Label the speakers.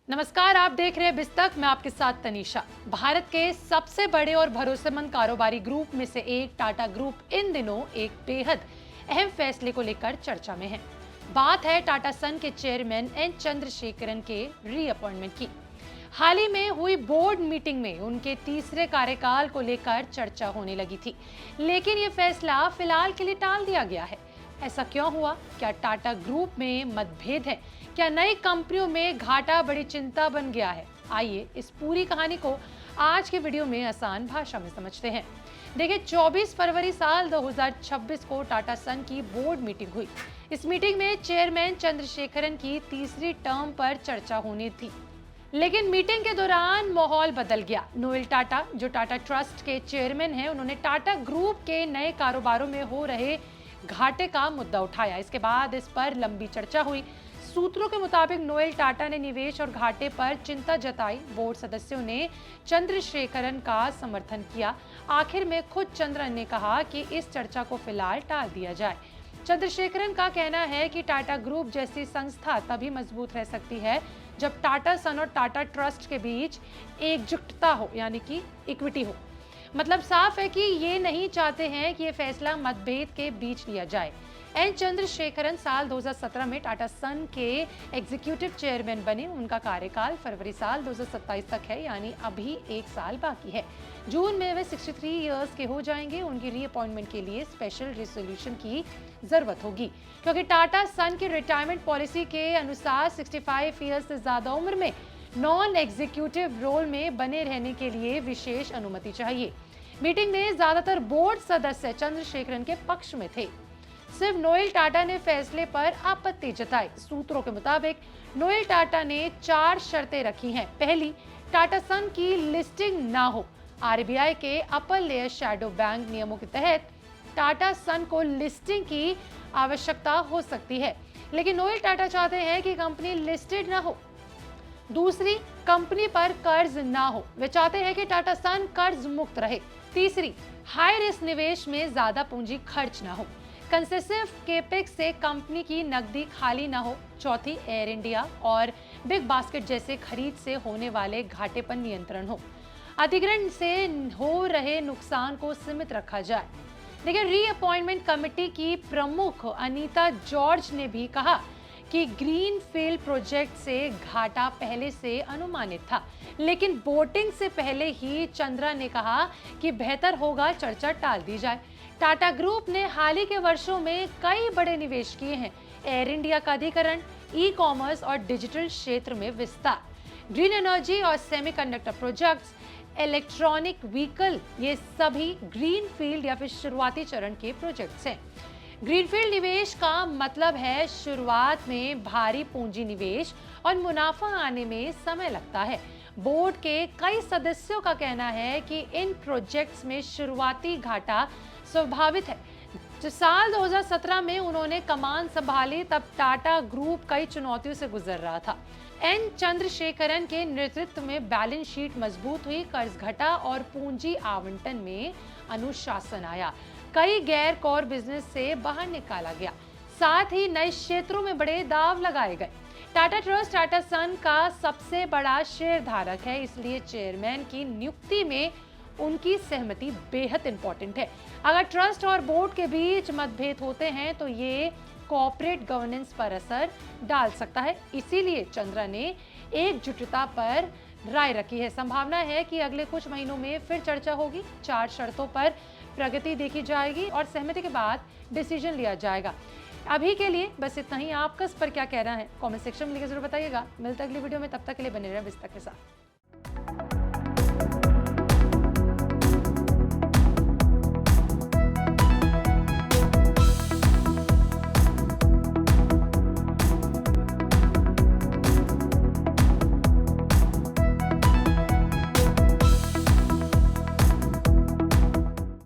Speaker 1: नमस्कार, आप देख रहे हैं बिस्तक। मैं आपके साथ तनीषा। भारत के सबसे बड़े और भरोसेमंद कारोबारी ग्रुप में से एक टाटा ग्रुप इन दिनों एक बेहद अहम फैसले को लेकर चर्चा में है। बात है टाटा सन के चेयरमैन एन चंद्रशेखरन के रीअपॉइंटमेंट की। हाल ही में हुई बोर्ड मीटिंग में उनके तीसरे कार्यकाल को लेकर चर्चा होने लगी थी, लेकिन ये फैसला फिलहाल के लिए टाल दिया गया है। ऐसा क्यों हुआ? क्या टाटा ग्रुप में मतभेद है? क्या नई कंपनियों में घाटा बड़ी चिंता बन गया है? आइए इस पूरी कहानी को आज के वीडियो में आसान भाषा में समझते हैं। देखिए, 24 फरवरी साल 2026 को टाटा सन की बोर्ड मीटिंग हुई। इस मीटिंग में चेयरमैन चंद्रशेखरन की तीसरी टर्म पर चर्चा होनी थी, लेकिन मीटिंग के दौरान माहौल बदल गया। नोएल टाटा, जो टाटा ट्रस्ट के चेयरमैन हैं, उन्होंने टाटा ग्रुप के नए कारोबारों में हो रहे घाटे का मुद्दा उठाया। इसके बाद इस पर लंबी चर्चा हुई। सूत्रों के मुताबिक नोएल टाटा ने निवेश और घाटे पर चिंता जताई। बोर्ड सदस्यों ने चंद्रशेखरन का समर्थन किया। आखिर में खुद चंद्रन ने कहा कि इस चर्चा को फिलहाल टाल दिया जाए। चंद्रशेखरन का कहना है कि टाटा ग्रुप जैसी संस्था तभी मजबूत रह सकती है जब टाटा सन और टाटा ट्रस्ट के बीच एकजुटता हो, यानी कि इक्विटी हो। मतलब साफ है कि ये नहीं चाहते हैं कि ये फैसला मतभेद के बीच लिया जाए। एन चंद्रशेखरन साल 2017 में टाटा सन के एग्जीक्यूटिव चेयरमैन बने। उनका कार्यकाल फरवरी साल 2027 तक है, यानी अभी एक साल बाकी है। जून में वे 63 इयर्स के हो जाएंगे। उनकी रीअपॉइंटमेंट के लिए स्पेशल रेजोल्यूशन की जरूरत होगी, क्योंकि टाटा सन की रिटायरमेंट पॉलिसी के अनुसार 65 इयर्स से ज्यादा उम्र में नॉन एग्जीक्यूटिव रोल में बने रहने के लिए विशेष अनुमति चाहिए। मीटिंग में ज्यादातर बोर्ड सदस्य चंद्रशेखरन के पक्ष में थे। सिर्फ नोएल टाटा ने फैसले पर आपत्ति जताई। सूत्रों के मुताबिक नोएल टाटा ने 4 शर्तें रखी हैं। पहली, टाटा सन की लिस्टिंग ना हो। आरबीआई के अपर लेयर शैडो बैंक नियमों के तहत टाटा सन को लिस्टिंग की आवश्यकता हो सकती है, लेकिन नोएल टाटा चाहते हैं कि कंपनी लिस्टेड ना हो। दूसरी, कंपनी पर कर्ज ना हो। वे चाहते हैं कि टाटा सन कर्ज मुक्त रहे। तीसरी, हाई रिस्क निवेश में ज्यादा पूंजी खर्च ना हो। कंसेसिव केपेक्स से कंपनी की नकदी खाली ना हो। चौथी, एयर इंडिया और बिग बास्केट जैसे खरीद से होने वाले घाटे पर नियंत्रण हो। अधिग्रहण से हो रहे नुकसान को सीमित रखा जाए। देखिए, रीअपॉइंटमेंट कमेटी की प्रमुख अनीता जॉर्ज ने भी कहा कि ग्रीनफील्ड प्रोजेक्ट से घाटा पहले से अनुमानित था, लेकिन वोटिंग से पहले ही चंद्रा ने कहा कि बेहतर होगा चर्चा टाल दी जाए। टाटा ग्रुप ने हाल ही के वर्षों में कई बड़े निवेश किए हैं। एयर इंडिया का अधिग्रहण, ई कॉमर्स और डिजिटल क्षेत्र में विस्तार, ग्रीन एनर्जी और सेमीकंडक्टर प्रोजेक्ट्स, इलेक्ट्रॉनिक व्हीकल, ये सभी ग्रीनफील्ड या फिर शुरुआती चरण के प्रोजेक्ट्स हैं। ग्रीनफील्ड निवेश का मतलब है शुरुआत में भारी पूंजी निवेश और मुनाफा आने में समय लगता है। बोर्ड के कई सदस्यों का कहना है कि इन प्रोजेक्ट्स में शुरुआती घाटा स्वाभाविक है। जो साल 2017 में उन्होंने कमान संभाली, तब टाटा ग्रुप कई चुनौतियों से गुजर रहा था। एन चंद्रशेखरन के नेतृत्व में बैलेंस शीट मजबूत हुई, कर्ज घटा और पूंजी आवंटन में अनुशासन आया। कई गैर कोर बिजनेस से बाहर निकाला गया, साथ ही नए क्षेत्रों में बड़े दाव लगाए गए। टाटा ट्रस्ट टाटा सन का सबसे बड़ा शेयरधारक है, इसलिए चेयरमैन की नियुक्ति में उनकी सहमति बेहद इंपॉर्टेंट है। अगर ट्रस्ट और बोर्ड के बीच मतभेद होते हैं तो ये कॉर्पोरेट गवर्नेंस पर असर डाल सकता है। इसीलिए चंद्रा ने एकजुटता पर राय रखी है। संभावना है कि अगले कुछ महीनों में फिर चर्चा होगी। 4 शर्तों पर प्रगति देखी जाएगी और सहमति के बाद डिसीजन लिया जाएगा। अभी के लिए बस इतना ही। आपका इस पर क्या कहना है? कमेंट सेक्शन में लिखकर जरूर बताइएगा। मिलते अगली वीडियो में, तब तक के लिए बने रहे बिस्तक के साथ।